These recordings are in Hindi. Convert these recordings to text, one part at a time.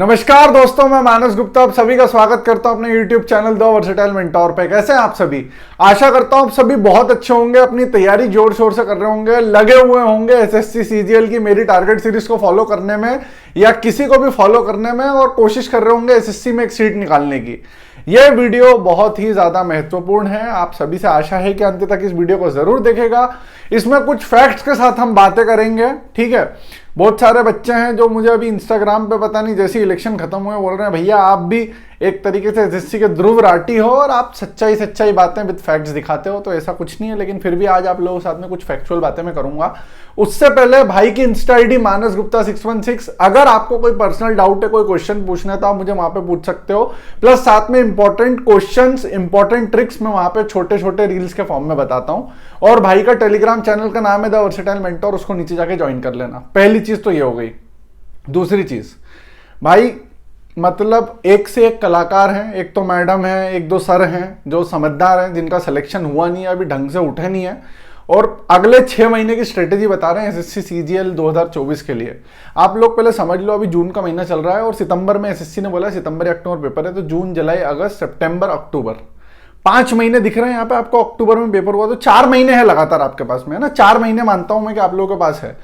नमस्कार दोस्तों, मैं मानस गुप्ता आप सभी का स्वागत करता हूं अपने YouTube channel the versatile mentor पे। कैसे हैं आप सभी? आशा करता हूं आप सभी बहुत अच्छे होंगे, अपनी तैयारी जोर शोर से कर रहे होंगे, लगे हुए होंगे एसएससी सीजीएल की मेरी टारगेट सीरीज को फॉलो करने में या किसी को भी फॉलो करने में, और कोशिश कर रहे होंगे एसएससी में एक सीट निकालने की। यह वीडियो बहुत ही ज्यादा महत्वपूर्ण है। आप सभी से आशा है कि अंत तक इस वीडियो को जरूर देखेगा। इसमें कुछ फैक्ट्स के साथ हम बातें करेंगे, ठीक है। बहुत सारे बच्चे हैं जो मुझे अभी इंस्टाग्राम पे पता नहीं जैसे इलेक्शन खत्म हुए बोल रहे हैं भैया आप भी एक तरीके से एसएससी के ध्रुव राठी हो और आप सच्चाई बातें विद फैक्ट्स दिखाते हो। तो ऐसा कुछ नहीं है, लेकिन फिर भी आज आप लोगों के साथ में कुछ फैक्चुअल बातें मैं करूंगा। उससे पहले भाई की इंस्टा आईडी मानस गुप्ता 616, अगर आपको कोई पर्सनल डाउट है, कोई क्वेश्चन पूछना है तो आप मुझे वहां पे पूछ सकते हो। प्लस साथ में इंपॉर्टेंट क्वेश्चंस, इंपॉर्टेंट ट्रिक्स मैं वहां पे छोटे छोटे रील्स के फॉर्म में बताता हूं। और भाई का टेलीग्राम चैनल का नाम है द वर्सेटाइल मेंटोर, उसको नीचे जाके ज्वाइन कर लेना। पहली चीज तो ये हो गई। दूसरी चीज भाई, मतलब एक से एक कलाकार हैं, एक तो मैडम है, एक दो सर हैं जो समझदार हैं, जिनका सिलेक्शन हुआ नहीं है अभी, ढंग से उठे नहीं है, और अगले 6 महीने की स्ट्रेटेजी बता रहे हैं एसएससी सीजीएल 2024 के लिए। आप लोग पहले समझ लो, अभी जून का महीना चल रहा है और सितंबर में एसएससी ने बोला सितंबर या अक्टूबर पेपर है, तो जून जुलाई अगस्त सितंबर अक्टूबर 5 महीने दिख रहे हैं यहाँ पे आपको। अक्टूबर में पेपर हुआ तो 4 महीने है लगातार आपके पास में, है ना। 4 महीने मानता हूं मैं कि आप लोगों के पास है।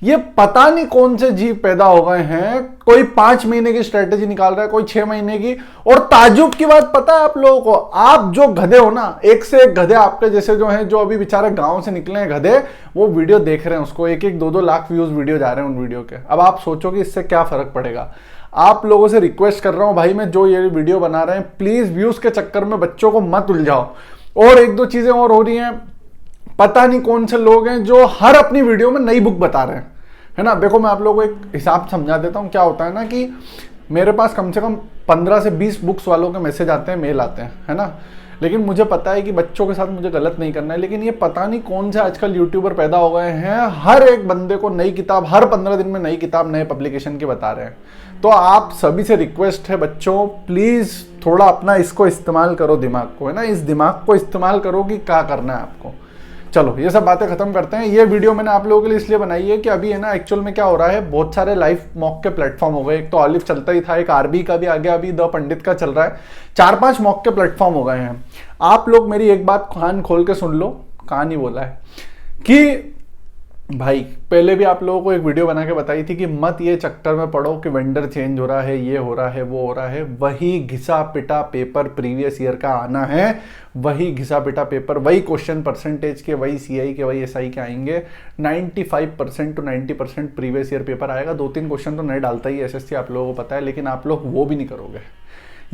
ये पता नहीं कौन से जीव पैदा हो गए हैं, कोई 5 महीने की स्ट्रेटेजी निकाल रहा है, कोई 6 महीने की। और ताजुब की बात पता है आप लोगों को, आप जो गधे हो ना, एक से एक गधे आपके जैसे जो हैं, जो अभी बेचारे गांव से निकले हैं गधे, वो वीडियो देख रहे हैं, उसको 1-1, 2-2 लाख व्यूज वीडियो जा रहे हैं उन वीडियो के। अब आप सोचो कि इससे क्या फर्क पड़ेगा। आप लोगों से रिक्वेस्ट कर रहा हूं भाई, मैं जो ये वीडियो बना रहे हैं, प्लीज व्यूज के चक्कर में बच्चों को मत उलझाओ। और 1-2 चीजें और हो रही हैं, पता नहीं कौन से लोग हैं जो हर अपनी वीडियो में नई बुक बता रहे हैं, है ना। देखो मैं आप लोगों को एक हिसाब समझा देता हूँ। क्या होता है ना कि मेरे पास कम से कम 15 से 20 बुक्स वालों के मैसेज आते हैं, मेल आते हैं, है ना। लेकिन मुझे पता है कि बच्चों के साथ मुझे गलत नहीं करना है, लेकिन ये पता नहीं कौन से आजकल यूट्यूबर पैदा हो गए हैं, हर एक बंदे को नई किताब, हर 15 दिन में नई किताब नए पब्लिकेशन की बता रहे हैं। तो आप सभी से रिक्वेस्ट है बच्चों, प्लीज थोड़ा अपना इसको इस्तेमाल करो, दिमाग को, है ना। इस दिमाग को इस्तेमाल करो कि क्या करना है आपको। चलो ये सब बातें खत्म करते हैं। ये वीडियो मैंने आप लोगों के लिए इसलिए बनाई है कि अभी है ना, एक्चुअल में क्या हो रहा है, बहुत सारे लाइव मॉक के प्लेटफॉर्म हो गए। एक तो ऑलिव चलता ही था, एक आरबी का भी आ गया, अभी द पंडित का चल रहा है। 4-5 मॉक के प्लेटफॉर्म हो गए हैं। आप लोग मेरी एक बात कान खोल के सुन लो, कान ही बोला है कि भाई पहले भी आप लोगों को एक वीडियो बना के बताई थी कि मत ये चक्कर में पड़ो कि वेंडर चेंज हो रहा है, ये हो रहा है, वो हो रहा है। वही घिसा पिटा पेपर प्रीवियस ईयर का आना है, वही घिसा पिटा पेपर, वही क्वेश्चन परसेंटेज के, वही सीआई के, वही एसआई के आएंगे। 95% to 90% प्रीवियस ईयर पेपर आएगा। 2-3 क्वेश्चन तो नहीं डालता ही एसएससी, आप लोगों को पता है, लेकिन आप लोग वो भी नहीं करोगे।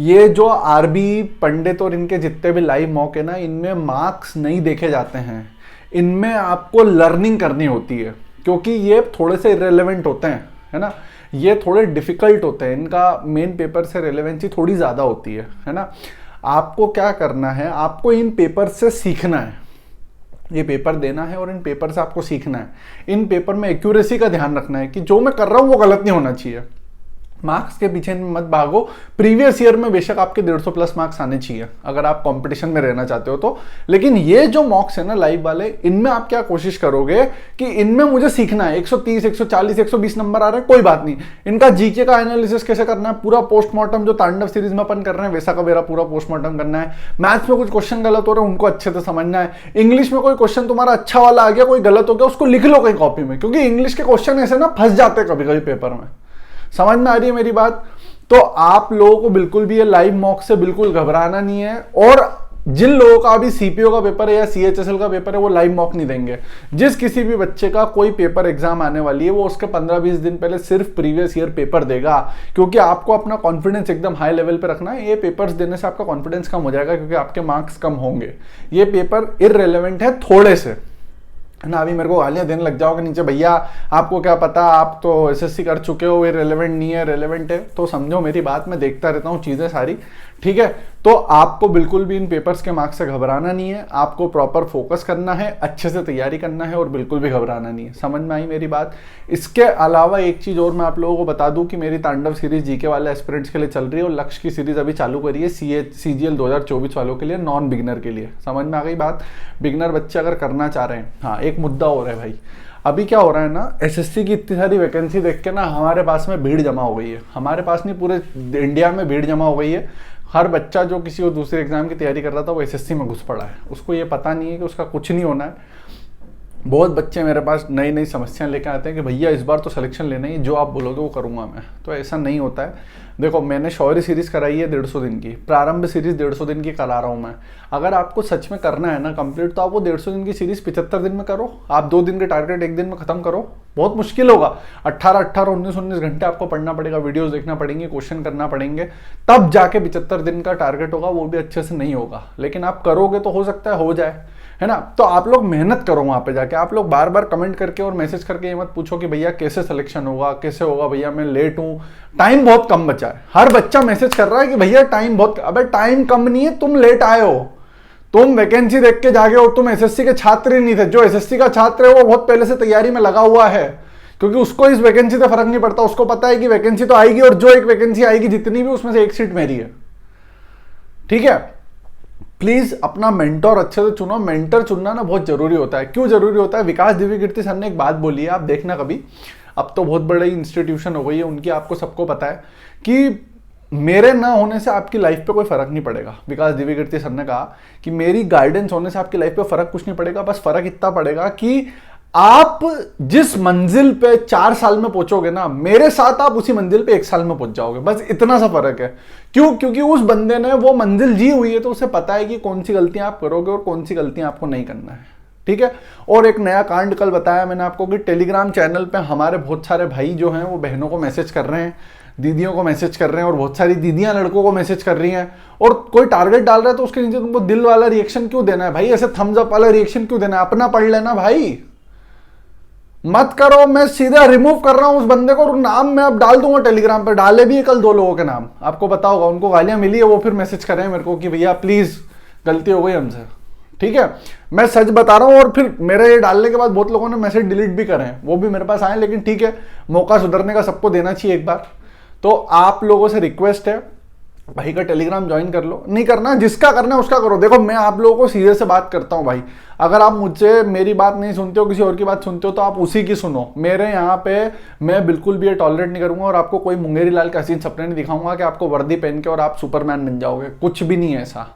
ये जो आरबी, पंडित और इनके जितने भी लाइव मॉक है ना, इनमें मार्क्स नहीं देखे जाते हैं, इनमें आपको लर्निंग करनी होती है, क्योंकि ये थोड़े से इरेलेवेंट होते हैं, है ना। ये थोड़े डिफिकल्ट होते हैं, इनका मेन पेपर से रेलेवेंसी थोड़ी ज़्यादा होती है ना। आपको क्या करना है, आपको इन पेपर से सीखना है। ये पेपर देना है और इन पेपर से आपको सीखना है। इन पेपर में एक्यूरेसी का ध्यान रखना है कि जो मैं कर रहा हूँ वो गलत नहीं होना चाहिए। मार्क्स के पीछे मत भागो। प्रीवियस ईयर में बेशक आपके 150 प्लस मार्क्स आने चाहिए अगर आप कंपटीशन में रहना चाहते हो तो। लेकिन ये जो मॉक्स है ना लाइव वाले, इनमें आप क्या कोशिश करोगे कि इनमें मुझे सीखना है। 130, 140, 120 नंबर आ रहे हैं, कोई बात नहीं। इनका जीके का एनालिसिस कैसे करना है, पूरा पोस्टमार्टम जो तांडव सीरीज में अपन कर रहे हैं वैसा का मेरा पूरा पोस्टमार्टम करना है। मैथ्स में कुछ क्वेश्चन गलत हो रहे हैं, उनको अच्छे से समझना है। इंग्लिश में कोई क्वेश्चन तुम्हारा अच्छा वाला आ गया, कोई गलत हो गया, उसको लिख लो कहीं कॉपी में, क्योंकि इंग्लिश के क्वेश्चन ऐसे ना फंस जाते हैं कभी कभी पेपर में। समझ में आ रही है मेरी बात? तो आप लोगों को बिल्कुल भी ये लाइव मॉक से बिल्कुल घबराना नहीं है। और जिन लोगों का अभी सीपीओ का पेपर है या सीएचएसएल का पेपर है, वो लाइव मॉक नहीं देंगे। जिस किसी भी बच्चे का कोई पेपर एग्जाम आने वाली है, वो उसके 15-20 दिन पहले सिर्फ प्रीवियस ईयर पेपर देगा, क्योंकि आपको अपना कॉन्फिडेंस एकदम हाई लेवल पे रखना है। ये पेपर्स देने से आपका कॉन्फिडेंस कम हो जाएगा, क्योंकि आपके मार्क्स कम होंगे। ये पेपर इररिलेवेंट है थोड़े से, है ना। अभी मेरे को गालियां देने लग जाओगे नीचे, भैया आपको क्या पता, आप तो एसएससी कर चुके हो, ये रेलेवेंट नहीं है, रेलेवेंट है। तो समझो मेरी बात, मैं देखता रहता हूँ चीजें सारी, ठीक है। तो आपको बिल्कुल भी इन पेपर्स के मार्क्स से घबराना नहीं है। आपको प्रॉपर फोकस करना है, अच्छे से तैयारी करना है और बिल्कुल भी घबराना नहीं है। समझ में आई मेरी बात? इसके अलावा एक चीज और मैं आप लोगों को बता दूं कि मेरी तांडव सीरीज जीके वाले एस्पिरेंट्स के लिए चल रही है, और लक्ष्य की सीरीज अभी चालू करी है सीजीएल 2024 वालों के लिए, नॉन बिगनर के लिए। समझ में आ गई बात? बिगनर बच्चे अगर करना चाह रहे हैं, हाँ एक मुद्दा और है भाई, अभी क्या हो रहा है ना, एसएससी की इतनी सारी वैकेंसी देख के ना हमारे पास में भीड़ जमा हो गई है, हमारे पास नहीं पूरे इंडिया में भीड़ जमा हो गई है। हर बच्चा जो किसी और दूसरे एग्जाम की तैयारी कर रहा था वो एसएससी में घुस पड़ा है, उसको ये पता नहीं है कि उसका कुछ नहीं होना है। बहुत बच्चे मेरे पास नई नई समस्याएं लेकर आते हैं कि भैया इस बार तो सिलेक्शन लेना ही, जो आप बोलोगे वो करूंगा मैं। तो ऐसा नहीं होता है। देखो मैंने शौर्य सीरीज कराई है 150 दिन की, प्रारंभ सीरीज 150 दिन की करा रहा हूँ मैं। अगर आपको सच में करना है ना कंप्लीट, तो आप वो 150 दिन की सीरीज 75 दिन में करो। आप 2 दिन के टारगेट 1 दिन में खत्म करो। बहुत मुश्किल होगा, 18 19 घंटे आपको पढ़ना पड़ेगा, वीडियोस देखना पड़ेंगे, क्वेश्चन करना पड़ेंगे, तब जाके 75 दिन का टारगेट होगा। वो भी अच्छे से नहीं होगा, लेकिन आप करोगे तो हो सकता है हो जाए, है ना। तो आप लोग मेहनत करो वहां पे जाके। आप लोग बार बार कमेंट करके और मैसेज करके ये मत पूछो कि भैया कैसे सिलेक्शन होगा, कैसे होगा, भैया मैं लेट हूं, टाइम बहुत कम बचा है। हर बच्चा मैसेज कर रहा है कि भैया टाइम बहुत, अबे टाइम कम नहीं है, तुम लेट आए हो, तुम वैकेंसी देख के जागे हो, तुम एसएससी के छात्र ही नहीं थे। जो एसएससी का छात्र है वो बहुत पहले से तैयारी में लगा हुआ है, क्योंकि उसको इस वैकेंसी से फर्क नहीं पड़ता। उसको पता है कि वैकेंसी तो आएगी, और जो एक वैकेंसी आएगी जितनी भी, उसमें से एक सीट मेरी है, ठीक है। प्लीज अपना मेंटोर अच्छे से चुनो। मेंटर चुनना ना बहुत जरूरी होता है। क्यों जरूरी होता है? विकास दिव्यकीर्ति सर ने एक बात बोली है, आप देखना कभी, अब तो बहुत बड़ी इंस्टीट्यूशन हो गई है उनकी, आपको सबको पता है कि मेरे ना होने से आपकी लाइफ पे कोई फर्क नहीं पड़ेगा। विकास दिव्यकीर्ति सर ने कहा कि मेरी गाइडेंस होने से आपकी लाइफ पे फर्क कुछ नहीं पड़ेगा, बस फर्क इतना पड़ेगा कि आप जिस मंजिल पे 4 साल में पहुंचोगे ना, मेरे साथ आप उसी मंजिल पे 1 साल में पहुंच जाओगे। बस इतना सा फर्क है। क्यों? क्योंकि उस बंदे ने वो मंजिल जी हुई है, तो उसे पता है कि कौन सी गलतियां आप करोगे और कौन सी गलतियां आपको नहीं करना है, ठीक है। और एक नया कांड कल बताया मैंने आपको कि टेलीग्राम चैनल पे हमारे बहुत सारे भाई जो हैं वो बहनों को मैसेज कर रहे हैं, दीदियों को मैसेज कर रहे हैं, और बहुत सारी दीदियां लड़कों को मैसेज कर रही हैं। और कोई टारगेट डाल रहा है तो उसके नीचे तुमको दिल वाला रिएक्शन क्यों देना है भाई? ऐसे थम्स अप वाला रिएक्शन क्यों देना है? अपना पढ़ लेना भाई, मत करो। मैं सीधा रिमूव कर रहा हूं उस बंदे को, और नाम मैं अब डाल दूंगा टेलीग्राम पे। डाले भी है कल 2 लोगों के नाम, आपको पता होगा, उनको गालियां मिली है, वो फिर मैसेज कर रहे हैं मेरे को कि भैया प्लीज गलती हो गई हमसे, ठीक है। मैं सच बता रहा हूं। और फिर मेरे ये डालने के बाद बहुत लोगों ने मैसेज डिलीट भी करे हैं, वो भी मेरे पास आए, लेकिन ठीक है, मौका सुधरने का सबको देना चाहिए एक बार। तो आप लोगों से रिक्वेस्ट है, भाई का टेलीग्राम ज्वाइन कर लो। नहीं करना, जिसका करना है उसका करो। देखो मैं आप लोगों को सीधे से बात करता हूं भाई, अगर आप मुझसे मेरी बात नहीं सुनते हो, किसी और की बात सुनते हो, तो आप उसी की सुनो। मेरे यहाँ पे मैं बिल्कुल भी ये टॉलरेट नहीं करूंगा, और आपको कोई मुंगेरी लाल का हसीन सपने नहीं दिखाऊंगा कि आपको वर्दी पहन के और आप सुपरमैन बन जाओगे। कुछ भी नहीं है ऐसा।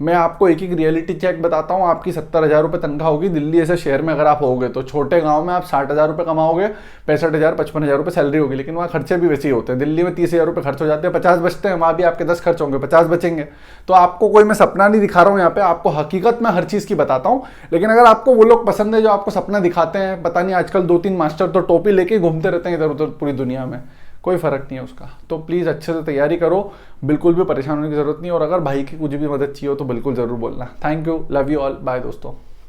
मैं आपको एक रियलिटी चेक बताता हूँ। आपकी 70,000 रुपये तनख्वाह होगी दिल्ली ऐसे शहर में, अगर आप होगे तो छोटे गांव में आप 60,000 रुपये कमाओगे, 65,000 55,000 रुपये सैलरी होगी, लेकिन वहाँ खर्चे भी वैसे ही होते हैं। दिल्ली में 30,000 रुपये खर्च हो जाते हैं, 50 बचते हैं, वहाँ भी आपके 10 खर्च होंगे, 50 बचेंगे। तो आपको कोई मैं सपना नहीं दिखा रहा हूँ यहाँ पे, आपको हकीकत में हर चीज़ की बताता हूँ। लेकिन अगर आपको वो लोग पसंद है जो आपको सपना दिखाते हैं, पता नहीं आजकल 2-3 मास्टर तो टोपी लेके घूमते रहते हैं इधर उधर पूरी दुनिया में, कोई फर्क नहीं है उसका। तो प्लीज़ अच्छे से तैयारी करो, बिल्कुल भी परेशान होने की जरूरत नहीं। और अगर भाई की कुछ भी मदद चाहिए हो तो बिल्कुल ज़रूर बोलना। Thank you, love you all, bye दोस्तों।